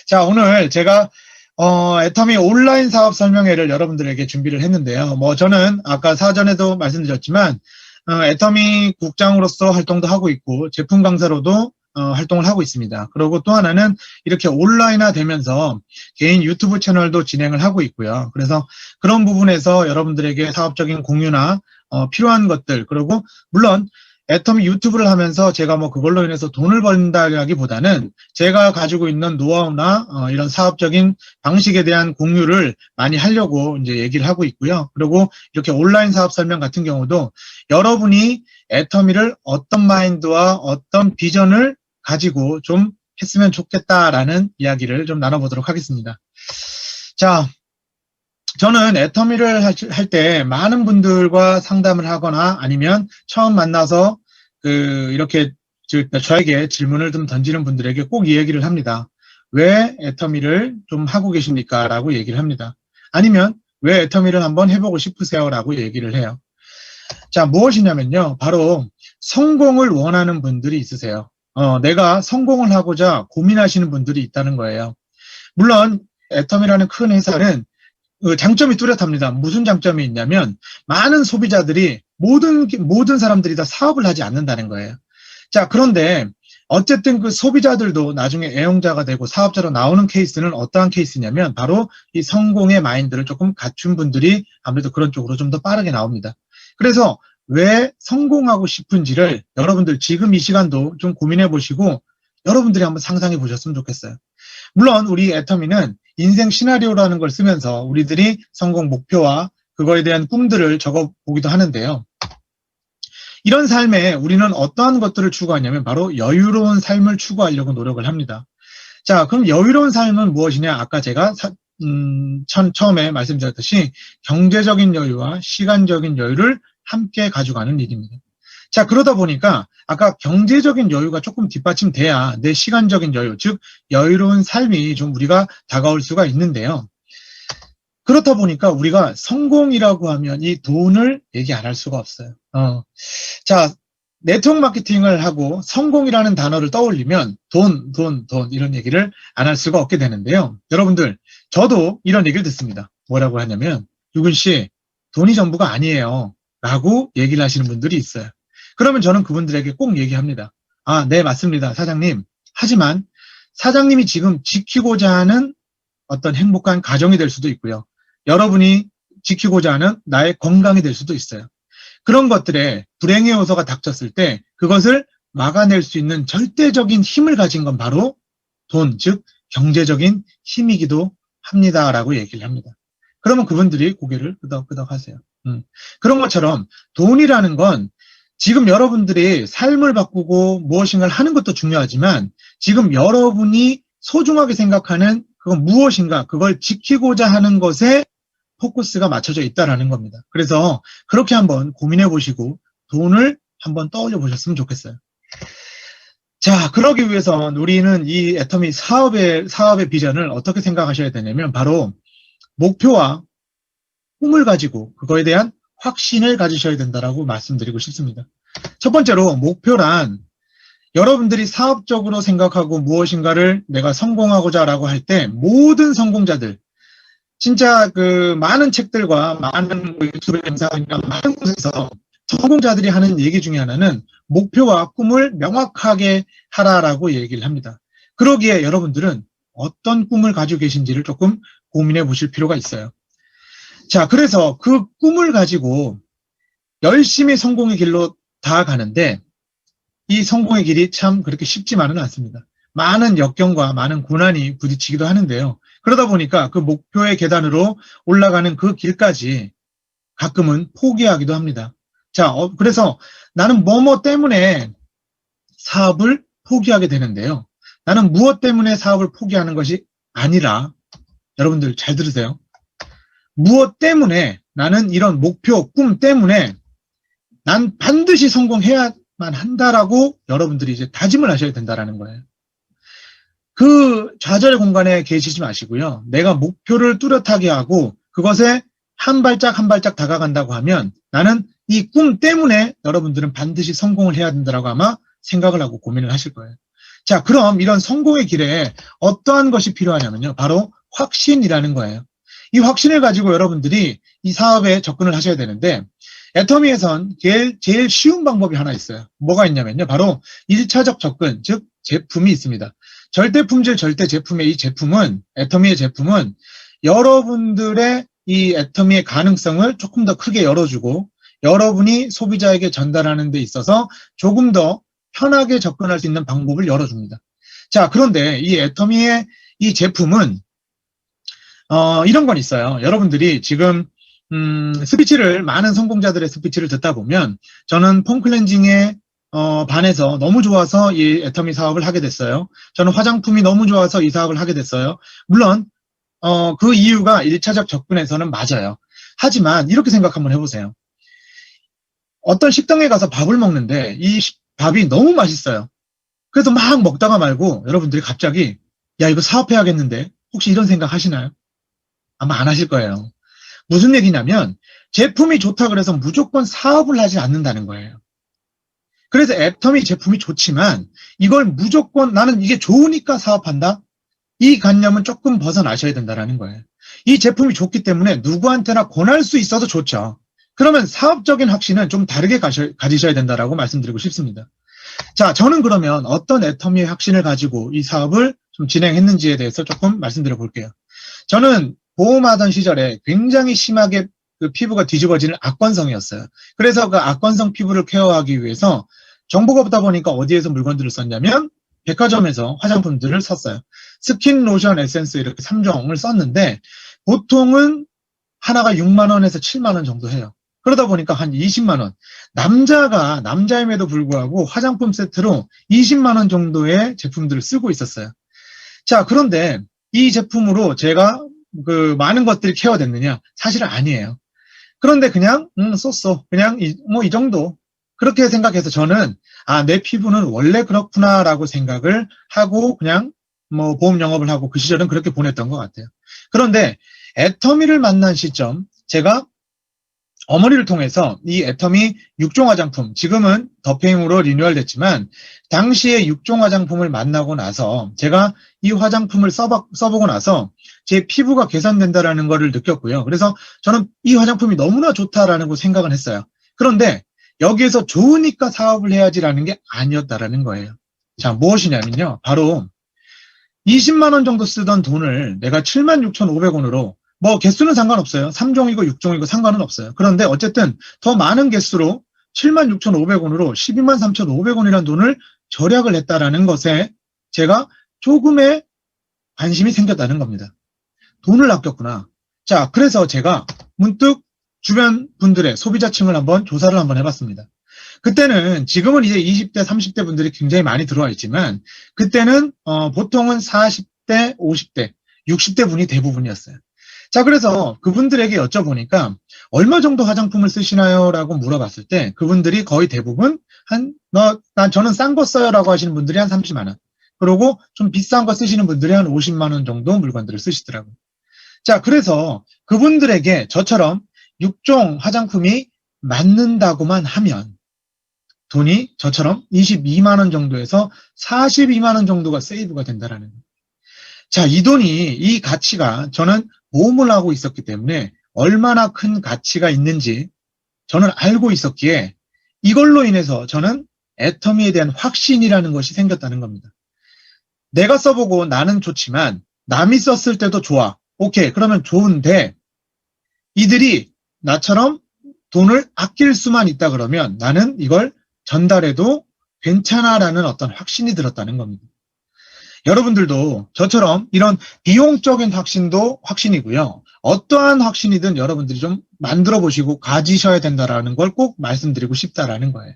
자, 오늘 제가 애터미 온라인 사업 설명회를 여러분들에게 준비를 했는데요. 저는 아까 사전에도 말씀드렸지만 애터미 국장으로서 활동도 하고 있고 제품 강사로도 활동을 하고 있습니다. 그리고 또 하나는 이렇게 온라인화 되면서 개인 유튜브 채널도 진행을 하고 있고요. 그래서 그런 부분에서 여러분들에게 사업적인 공유나 필요한 것들, 그리고 물론 애터미 유튜브를 하면서 제가 그걸로 인해서 돈을 번다기보다는 제가 가지고 있는 노하우나 이런 사업적인 방식에 대한 공유를 많이 하려고 이제 얘기를 하고 있고요. 그리고 이렇게 온라인 사업 설명 같은 경우도 여러분이 애터미를 어떤 마인드와 어떤 비전을 가지고 좀 했으면 좋겠다라는 이야기를 좀 나눠보도록 하겠습니다. 자, 저는 애터미를 할 때 많은 분들과 상담을 하거나 아니면 처음 만나서 이렇게 저에게 질문을 좀 던지는 분들에게 꼭 이 얘기를 합니다. 왜 애터미를 좀 하고 계십니까? 라고 얘기를 합니다. 아니면 왜 애터미를 한번 해보고 싶으세요? 라고 얘기를 해요. 자, 무엇이냐면요. 바로 성공을 원하는 분들이 있으세요. 내가 성공을 하고자 고민하시는 분들이 있다는 거예요. 물론 애터미라는 큰 회사는 장점이 뚜렷합니다. 무슨 장점이 있냐면 많은 소비자들이 모든 사람들이 다 사업을 하지 않는다는 거예요. 자, 그런데 어쨌든 그 소비자들도 나중에 애용자가 되고 사업자로 나오는 케이스는 어떠한 케이스냐면 바로 이 성공의 마인드를 조금 갖춘 분들이 아무래도 그런 쪽으로 좀 더 빠르게 나옵니다. 그래서 왜 성공하고 싶은지를 여러분들 지금 이 시간도 좀 고민해 보시고 여러분들이 한번 상상해 보셨으면 좋겠어요. 물론 우리 애터미는 인생 시나리오라는 걸 쓰면서 우리들이 성공 목표와 그거에 대한 꿈들을 적어보기도 하는데요. 이런 삶에 우리는 어떠한 것들을 추구하냐면 바로 여유로운 삶을 추구하려고 노력을 합니다. 자, 그럼 여유로운 삶은 무엇이냐? 아까 제가 처음에 말씀드렸듯이 경제적인 여유와 시간적인 여유를 함께 가져가는 일입니다. 자, 그러다 보니까 아까 경제적인 여유가 조금 뒷받침돼야 내 시간적인 여유, 즉 여유로운 삶이 좀 우리가 다가올 수가 있는데요. 그렇다 보니까 우리가 성공이라고 하면 이 돈을 얘기 안 할 수가 없어요. 자, 네트워크 마케팅을 하고 성공이라는 단어를 떠올리면 돈 이런 얘기를 안 할 수가 없게 되는데요. 여러분들, 저도 이런 얘기를 듣습니다. 뭐라고 하냐면 유근 씨, 돈이 전부가 아니에요. 라고 얘기를 하시는 분들이 있어요. 그러면 저는 그분들에게 꼭 얘기합니다. 아, 네, 맞습니다. 사장님. 하지만 사장님이 지금 지키고자 하는 어떤 행복한 가정이 될 수도 있고요. 여러분이 지키고자 하는 나의 건강이 될 수도 있어요. 그런 것들에 불행의 요소가 닥쳤을 때 그것을 막아낼 수 있는 절대적인 힘을 가진 건 바로 돈, 즉 경제적인 힘이기도 합니다라고 얘기를 합니다. 그러면 그분들이 고개를 끄덕끄덕 하세요. 그런 것처럼 돈이라는 건 지금 여러분들이 삶을 바꾸고 무엇인가를 하는 것도 중요하지만 지금 여러분이 소중하게 생각하는 그건 무엇인가, 그걸 지키고자 하는 것에 포커스가 맞춰져 있다는 겁니다. 그래서 그렇게 한번 고민해 보시고 돈을 한번 떠올려 보셨으면 좋겠어요. 자, 그러기 위해선 우리는 이 애터미 사업의 비전을 어떻게 생각하셔야 되냐면 바로 목표와 꿈을 가지고 그거에 대한 확신을 가지셔야 된다라고 말씀드리고 싶습니다. 첫 번째로 목표란 여러분들이 사업적으로 생각하고 무엇인가를 내가 성공하고자 라고 할 때 모든 성공자들, 진짜 많은 책들과 많은 유튜브 영상이나 많은 곳에서 성공자들이 하는 얘기 중에 하나는 목표와 꿈을 명확하게 하라라고 얘기를 합니다. 그러기에 여러분들은 어떤 꿈을 가지고 계신지를 조금 고민해 보실 필요가 있어요. 자, 그래서 그 꿈을 가지고 열심히 성공의 길로 다가가는데 이 성공의 길이 참 그렇게 쉽지만은 않습니다. 많은 역경과 많은 고난이 부딪히기도 하는데요. 그러다 보니까 그 목표의 계단으로 올라가는 그 길까지 가끔은 포기하기도 합니다. 자, 그래서 나는 뭐뭐 때문에 사업을 포기하게 되는데요. 나는 무엇 때문에 사업을 포기하는 것이 아니라 여러분들 잘 들으세요. 무엇 때문에 나는 이런 목표, 꿈 때문에 난 반드시 성공해야만 한다라고 여러분들이 이제 다짐을 하셔야 된다라는 거예요. 그 좌절의 공간에 계시지 마시고요. 내가 목표를 뚜렷하게 하고 그것에 한 발짝 한 발짝 다가간다고 하면 나는 이 꿈 때문에 여러분들은 반드시 성공을 해야 된다라고 아마 생각을 하고 고민을 하실 거예요. 자, 그럼 이런 성공의 길에 어떠한 것이 필요하냐면요. 바로 확신이라는 거예요. 이 확신을 가지고 여러분들이 이 사업에 접근을 하셔야 되는데, 애터미에선 제일 쉬운 방법이 하나 있어요. 뭐가 있냐면요. 바로 1차적 접근, 즉 제품이 있습니다. 절대품질 절대제품의 이 제품은, 애터미의 제품은 여러분들의 이 애터미의 가능성을 조금 더 크게 열어주고 여러분이 소비자에게 전달하는 데 있어서 조금 더 편하게 접근할 수 있는 방법을 열어줍니다. 자, 그런데 이 애터미의 이 제품은 이런 건 있어요. 여러분들이 지금 스피치를, 많은 성공자들의 스피치를 듣다 보면 저는 폼 클렌징에 반해서 너무 좋아서 이 애터미 사업을 하게 됐어요. 저는 화장품이 너무 좋아서 이 사업을 하게 됐어요. 물론 그 이유가 1차적 접근에서는 맞아요. 하지만 이렇게 생각 한번 해보세요. 어떤 식당에 가서 밥을 먹는데 이 밥이 너무 맛있어요. 그래서 막 먹다가 말고 여러분들이 갑자기 야, 이거 사업해야겠는데, 혹시 이런 생각 하시나요? 아마 안 하실 거예요. 무슨 얘기냐면 제품이 좋다 그래서 무조건 사업을 하지 않는다는 거예요. 그래서 애터미 제품이 좋지만 이걸 무조건 나는 이게 좋으니까 사업한다? 이 관념은 조금 벗어나셔야 된다는 거예요. 이 제품이 좋기 때문에 누구한테나 권할 수 있어도 좋죠. 그러면 사업적인 확신은 좀 다르게 가지셔야 된다라고 말씀드리고 싶습니다. 자, 저는 그러면 어떤 애터미의 확신을 가지고 이 사업을 좀 진행했는지에 대해서 조금 말씀드려 볼게요. 저는 보험하던 시절에 굉장히 심하게 그 피부가 뒤집어지는 악건성이었어요. 그래서 그 악건성 피부를 케어하기 위해서 정보가 없다 보니까 어디에서 물건들을 썼냐면 백화점에서 화장품들을 샀어요. 스킨, 로션, 에센스 이렇게 3종을 썼는데 보통은 하나가 6만 원에서 7만 원 정도 해요. 그러다 보니까 한 20만 원. 남자임에도 불구하고 화장품 세트로 20만 원 정도의 제품들을 쓰고 있었어요. 자, 그런데 이 제품으로 제가 그 많은 것들이 케어됐느냐? 사실은 아니에요. 그런데 그냥 썼어. 그냥 이 정도. 그렇게 생각해서 저는 내 피부는 원래 그렇구나라고 생각을 하고 그냥 뭐 보험 영업을 하고 그 시절은 그렇게 보냈던 것 같아요. 그런데 애터미를 만난 시점, 제가 어머니를 통해서 이 애터미 6종 화장품, 지금은 더페임으로 리뉴얼 됐지만 당시에 6종 화장품을 만나고 나서 제가 이 화장품을 써보고 나서 제 피부가 개선된다라는 것을 느꼈고요. 그래서 저는 이 화장품이 너무나 좋다라는 생각을 했어요. 그런데 여기에서 좋으니까 사업을 해야지라는 게 아니었다라는 거예요. 자, 무엇이냐면요. 바로 20만 원 정도 쓰던 돈을 내가 76,500원으로, 뭐 개수는 상관없어요. 3종이고 6종이고 상관은 없어요. 그런데 어쨌든 더 많은 개수로 76,500원으로 123,500원이라는 돈을 절약을 했다라는 것에 제가 조금의 관심이 생겼다는 겁니다. 돈을 아꼈구나. 자, 그래서 제가 문득 주변 분들의 소비자층을 한번 조사를 한번 해봤습니다. 그때는, 지금은 이제 20대, 30대 분들이 굉장히 많이 들어와 있지만 그때는 보통은 40대, 50대, 60대 분이 대부분이었어요. 자, 그래서 그분들에게 여쭤보니까 얼마 정도 화장품을 쓰시나요? 라고 물어봤을 때 그분들이 거의 대부분 저는 싼 거 써요 라고 하시는 분들이 한 30만 원. 그리고 좀 비싼 거 쓰시는 분들이 한 50만 원 정도 물건들을 쓰시더라고요. 자, 그래서 그분들에게 저처럼 6종 화장품이 맞는다고만 하면 돈이 저처럼 22만 원 정도에서 42만 원 정도가 세이브가 된다라는 거예요. 자, 이 가치가, 저는 보험을 하고 있었기 때문에 얼마나 큰 가치가 있는지 저는 알고 있었기에 이걸로 인해서 저는 애터미에 대한 확신이라는 것이 생겼다는 겁니다. 내가 써보고 나는 좋지만 남이 썼을 때도 좋아. 오케이, 그러면 좋은데 이들이 나처럼 돈을 아낄 수만 있다 그러면 나는 이걸 전달해도 괜찮아라는 어떤 확신이 들었다는 겁니다. 여러분들도 저처럼 이런 비용적인 확신도 확신이고요. 어떠한 확신이든 여러분들이 좀 만들어 보시고 가지셔야 된다라는 걸 꼭 말씀드리고 싶다라는 거예요.